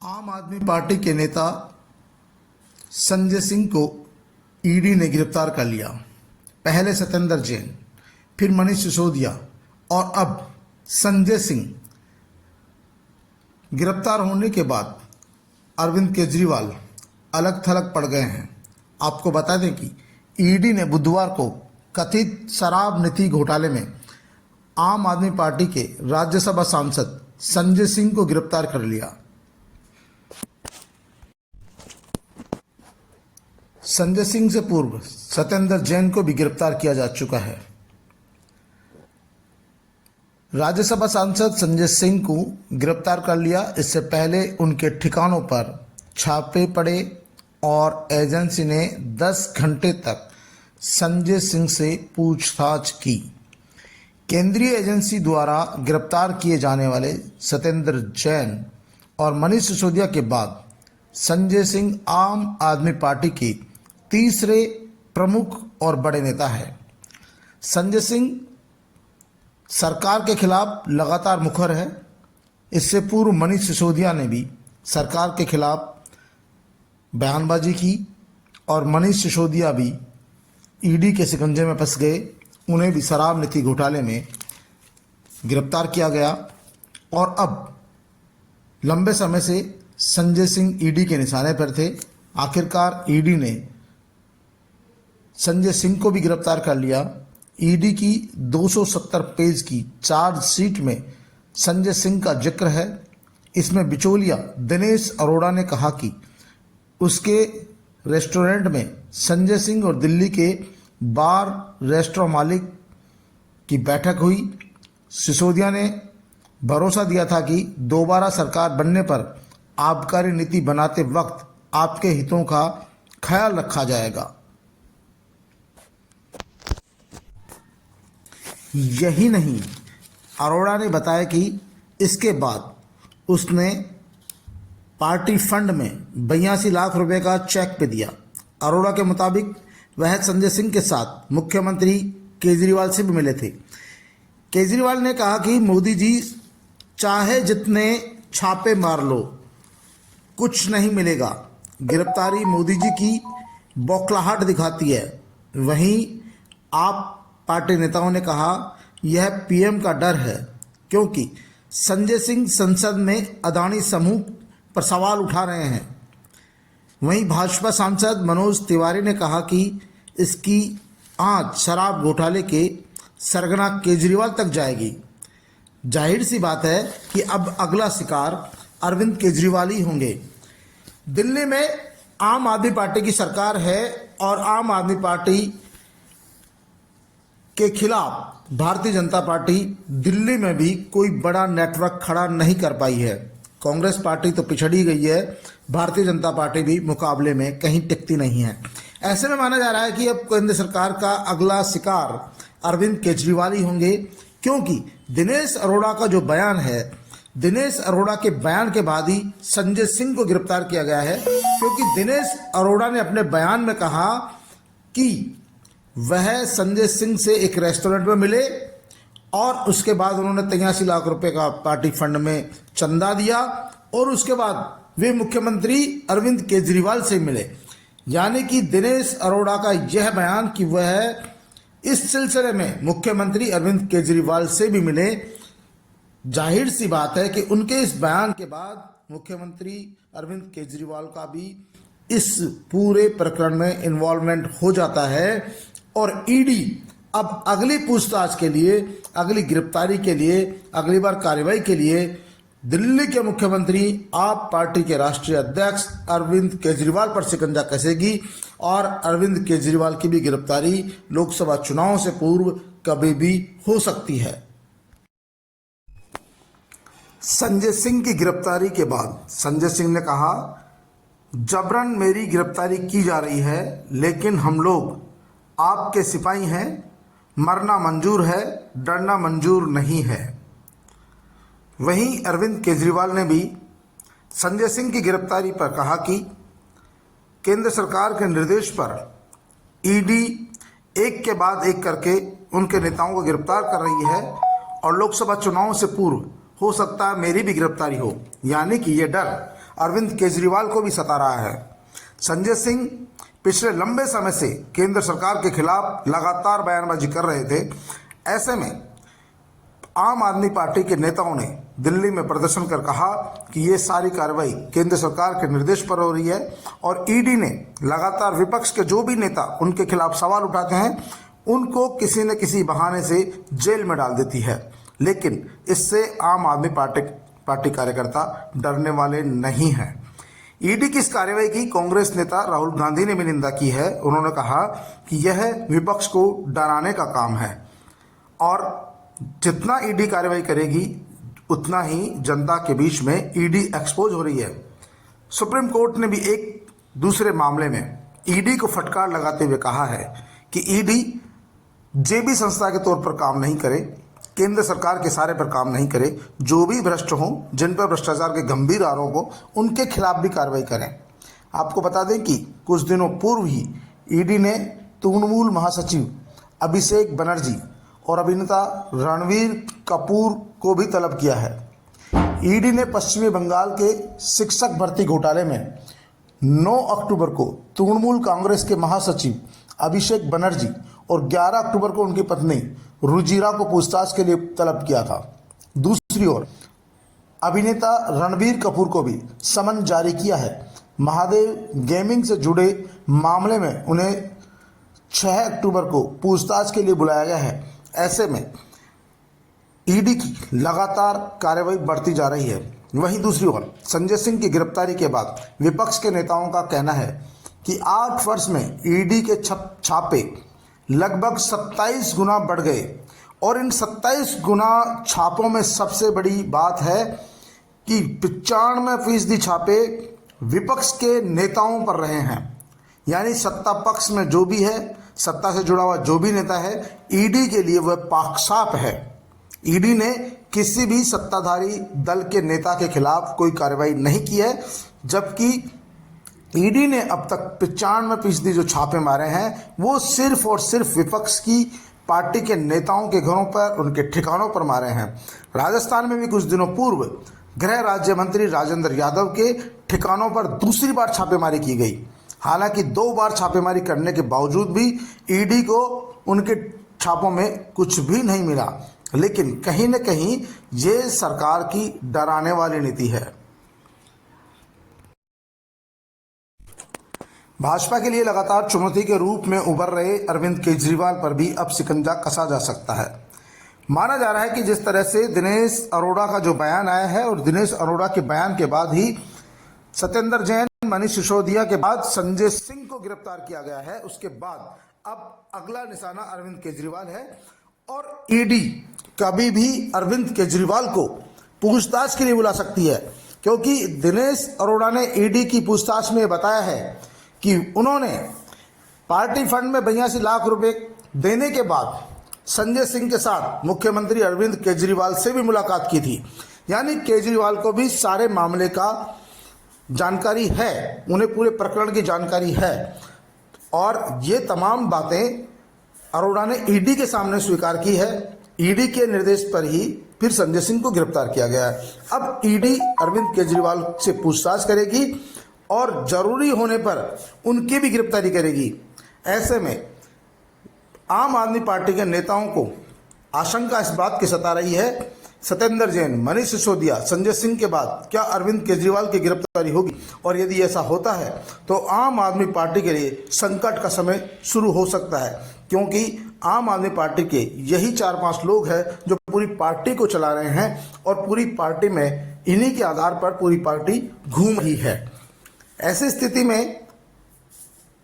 आम आदमी पार्टी के नेता संजय सिंह को ईडी ने गिरफ्तार कर लिया। पहले सत्येंद्र जैन, फिर मनीष सिसोदिया और अब संजय सिंह। गिरफ्तार होने के बाद अरविंद केजरीवाल अलग थलग पड़ गए हैं। आपको बता दें कि ईडी ने बुधवार को कथित शराब नीति घोटाले में आम आदमी पार्टी के राज्यसभा सांसद संजय सिंह को गिरफ्तार कर लिया। संजय सिंह से पूर्व सत्येंद्र जैन को भी गिरफ्तार किया जा चुका है। राज्यसभा सांसद संजय सिंह को गिरफ्तार कर लिया। इससे पहले उनके ठिकानों पर छापे पड़े और एजेंसी ने 10 घंटे तक संजय सिंह से पूछताछ की। केंद्रीय एजेंसी द्वारा गिरफ्तार किए जाने वाले सत्येंद्र जैन और मनीष सिसोदिया के बाद संजय सिंह आम आदमी पार्टी के तीसरे प्रमुख और बड़े नेता हैं। संजय सिंह सरकार के खिलाफ लगातार मुखर है। इससे पूर्व मनीष सिसोदिया ने भी सरकार के खिलाफ बयानबाजी की और मनीष सिसोदिया भी ईडी के शिकंजे में फंस गए। उन्हें भी शराब नीति घोटाले में गिरफ्तार किया गया और अब लंबे समय से संजय सिंह ईडी के निशाने पर थे। आखिरकार ईडी ने संजय सिंह को भी गिरफ्तार कर लिया। ईडी की 270 पेज की चार्जशीट में संजय सिंह का जिक्र है। इसमें बिचौलिया दिनेश अरोड़ा ने कहा कि उसके रेस्टोरेंट में संजय सिंह और दिल्ली के बार रेस्टोरेंट मालिक की बैठक हुई। सिसोदिया ने भरोसा दिया था कि दोबारा सरकार बनने पर आबकारी नीति बनाते वक्त आपके हितों का ख्याल रखा जाएगा। यही नहीं, अरोड़ा ने बताया कि इसके बाद उसने पार्टी फंड में 82 लाख रुपए का चेक पे दिया। अरोड़ा के मुताबिक वह संजय सिंह के साथ मुख्यमंत्री केजरीवाल से भी मिले थे। केजरीवाल ने कहा कि मोदी जी चाहे जितने छापे मार लो, कुछ नहीं मिलेगा। गिरफ्तारी मोदी जी की बौखलाहट दिखाती है। वहीं आप पार्टी नेताओं ने कहा यह पीएम का डर है, क्योंकि संजय सिंह संसद में अदानी समूह पर सवाल उठा रहे हैं। वहीं भाजपा सांसद मनोज तिवारी ने कहा कि इसकी आंच शराब घोटाले के सरगना केजरीवाल तक जाएगी। जाहिर सी बात है कि अब अगला शिकार अरविंद केजरीवाल ही होंगे। दिल्ली में आम आदमी पार्टी की सरकार है और आम आदमी पार्टी के खिलाफ भारतीय जनता पार्टी दिल्ली में भी कोई बड़ा नेटवर्क खड़ा नहीं कर पाई है। कांग्रेस पार्टी तो पिछड़ी गई है, भारतीय जनता पार्टी भी मुकाबले में कहीं टिकती नहीं है। ऐसे में माना जा रहा है कि अब केंद्र सरकार का अगला शिकार अरविंद केजरीवाल ही होंगे, क्योंकि दिनेश अरोड़ा का जो बयान है, दिनेश अरोड़ा के बयान के बाद ही संजय सिंह को गिरफ्तार किया गया है। क्योंकि दिनेश अरोड़ा ने अपने बयान में कहा कि वह संजय सिंह से एक रेस्टोरेंट में मिले और उसके बाद उन्होंने 83 लाख रुपए का पार्टी फंड में चंदा दिया और उसके बाद वे मुख्यमंत्री अरविंद केजरीवाल से मिले। यानी कि दिनेश अरोड़ा का यह बयान कि वह इस सिलसिले में मुख्यमंत्री अरविंद केजरीवाल से भी मिले, जाहिर सी बात है कि उनके इस बयान के बाद मुख्यमंत्री अरविंद केजरीवाल का भी इस पूरे प्रकरण में इन्वॉल्वमेंट हो जाता है और ईडी अब अगली पूछताछ के लिए, अगली गिरफ्तारी के लिए, अगली बार कार्रवाई के लिए दिल्ली के मुख्यमंत्री आप पार्टी के राष्ट्रीय अध्यक्ष अरविंद केजरीवाल पर शिकंजा कसेगी और अरविंद केजरीवाल की भी गिरफ्तारी लोकसभा चुनाव से पूर्व कभी भी हो सकती है। संजय सिंह की गिरफ्तारी के बाद संजय सिंह ने कहा, जबरन मेरी गिरफ्तारी की जा रही है, लेकिन हम लोग आपके सिपाही हैं। मरना मंजूर है, डरना मंजूर नहीं है। वहीं अरविंद केजरीवाल ने भी संजय सिंह की गिरफ्तारी पर कहा कि केंद्र सरकार के निर्देश पर ईडी एक के बाद एक करके उनके नेताओं को गिरफ्तार कर रही है और लोकसभा चुनाव से पूर्व हो सकता है मेरी भी गिरफ्तारी हो। यानी कि ये डर अरविंद केजरीवाल को भी सता रहा है। संजय सिंह पिछले लंबे समय से केंद्र सरकार के खिलाफ लगातार बयानबाजी कर रहे थे। ऐसे में आम आदमी पार्टी के नेताओं ने दिल्ली में प्रदर्शन कर कहा कि ये सारी कार्रवाई केंद्र सरकार के निर्देश पर हो रही है और ईडी ने लगातार विपक्ष के जो भी नेता उनके खिलाफ सवाल उठाते हैं उनको किसी न किसी बहाने से जेल में डाल देती है। लेकिन इससे आम आदमी पार्टी कार्यकर्ता डरने वाले नहीं हैं। ईडी की इस कार्रवाई की कांग्रेस नेता राहुल गांधी ने भी निंदा की है। उन्होंने कहा कि यह विपक्ष को डराने का काम है और जितना ईडी कार्रवाई करेगी उतना ही जनता के बीच में ईडी एक्सपोज हो रही है। सुप्रीम कोर्ट ने भी एक दूसरे मामले में ईडी को फटकार लगाते हुए कहा है कि ईडी जेबी संस्था के तौर पर काम नहीं करे, केंद्र सरकार के सारे पर काम नहीं करे, जो भी भ्रष्ट हों, जिन पर भ्रष्टाचार के गंभीर आरोप हो, उनके खिलाफ भी कार्रवाई करें। आपको बता दें कि कुछ दिनों पूर्व ही ईडी ने तृणमूल महासचिव अभिषेक बनर्जी और अभिनेता रणवीर कपूर को भी तलब किया है। ईडी ने पश्चिमी बंगाल के शिक्षक भर्ती घोटाले में 9 अक्टूबर को तृणमूल कांग्रेस के महासचिव अभिषेक बनर्जी और 11 अक्टूबर को उनकी पत्नी रुजिरा को पूछताछ के लिए तलब किया था। दूसरी ओर अभिनेता रणवीर कपूर को भी समन जारी किया है। महादेव गेमिंग से जुड़े मामले में उन्हें 6 अक्टूबर को पूछताछ के लिए बुलाया गया है। ऐसे में ईडी की लगातार कार्रवाई बढ़ती जा रही है। वहीं दूसरी ओर संजय सिंह की गिरफ्तारी के बाद विपक्ष के नेताओं का कहना है कि 8 वर्ष में ईडी के छापे लगभग 27 गुना बढ़ गए और इन 27 गुना छापों में सबसे बड़ी बात है कि 95% छापे विपक्ष के नेताओं पर रहे हैं। यानी सत्ता पक्ष में जो भी है, सत्ता से जुड़ा हुआ जो भी नेता है, ईडी के लिए वह पाकसाफ है। ईडी ने किसी भी सत्ताधारी दल के नेता के खिलाफ कोई कार्रवाई नहीं की है, जबकि ईडी ने अब तक 95% जो छापे मारे हैं वो सिर्फ और सिर्फ विपक्ष की पार्टी के नेताओं के घरों पर, उनके ठिकानों पर मारे हैं। राजस्थान में भी कुछ दिनों पूर्व गृह राज्य मंत्री राजेंद्र यादव के ठिकानों पर दूसरी बार छापेमारी की गई। हालांकि 2 बार छापेमारी करने के बावजूद भी ईडी को उनके छापों में कुछ भी नहीं मिला। लेकिन कहीं न कहीं ये सरकार की डराने वाली नीति है। भाजपा के लिए लगातार चुनौती के रूप में उभर रहे अरविंद केजरीवाल पर भी अब शिकंजा कसा जा सकता है। माना जा रहा है कि जिस तरह से दिनेश अरोड़ा का जो बयान आया है और दिनेश अरोड़ा के बयान के बाद ही सत्येंद्र जैन, मनीष सिसोदिया के बाद संजय सिंह को गिरफ्तार किया गया है, उसके बाद अब अगला निशाना अरविंद केजरीवाल है और ईडी कभी भी अरविंद केजरीवाल को पूछताछ के लिए बुला सकती है, क्योंकि दिनेश अरोड़ा ने ईडी की पूछताछ में बताया है कि उन्होंने पार्टी फंड में 82 लाख रुपए देने के बाद संजय सिंह के साथ मुख्यमंत्री अरविंद केजरीवाल से भी मुलाकात की थी। यानी केजरीवाल को भी सारे मामले का जानकारी है, उन्हें पूरे प्रकरण की जानकारी है और ये तमाम बातें अरोड़ा ने ईडी के सामने स्वीकार की है। ईडी के निर्देश पर ही फिर संजय सिंह को गिरफ्तार किया गया है। अब ईडी अरविंद केजरीवाल से पूछताछ करेगी और जरूरी होने पर उनकी भी गिरफ्तारी करेगी। ऐसे में आम आदमी पार्टी के नेताओं को आशंका इस बात की सता रही है, सत्येंद्र जैन, मनीष सिसोदिया, संजय सिंह के बाद क्या अरविंद केजरीवाल की गिरफ्तारी होगी? और यदि ऐसा होता है तो आम आदमी पार्टी के लिए संकट का समय शुरू हो सकता है, क्योंकि आम आदमी पार्टी के यही 4-5 लोग हैं जो पूरी पार्टी को चला रहे हैं और पूरी पार्टी में इन्हीं के आधार पर पूरी पार्टी घूम रही है। ऐसी स्थिति में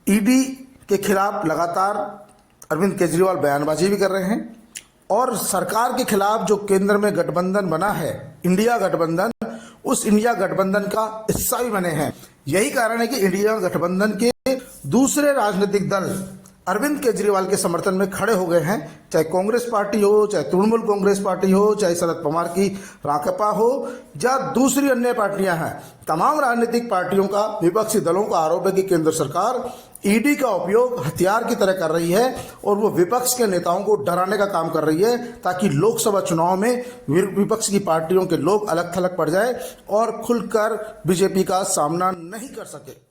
ईडी के खिलाफ लगातार अरविंद केजरीवाल बयानबाजी भी कर रहे हैं और सरकार के खिलाफ जो केंद्र में गठबंधन बना है, इंडिया गठबंधन, उस इंडिया गठबंधन का हिस्सा भी बने हैं। यही कारण है कि इंडिया गठबंधन के दूसरे राजनीतिक दल अरविंद केजरीवाल के समर्थन में खड़े हो गए हैं, चाहे कांग्रेस पार्टी हो, चाहे तृणमूल कांग्रेस पार्टी हो, चाहे शरद पवार की राकपा हो या दूसरी अन्य पार्टियां हैं। तमाम राजनीतिक पार्टियों का, विपक्षी दलों का आरोप है कि केंद्र सरकार ईडी का उपयोग हथियार की तरह कर रही है और वो विपक्ष के नेताओं को डराने का काम कर रही है ताकि लोकसभा चुनाव में विपक्ष की पार्टियों के लोग अलग थलग पड़ जाए और खुलकर बीजेपी का सामना नहीं कर सके।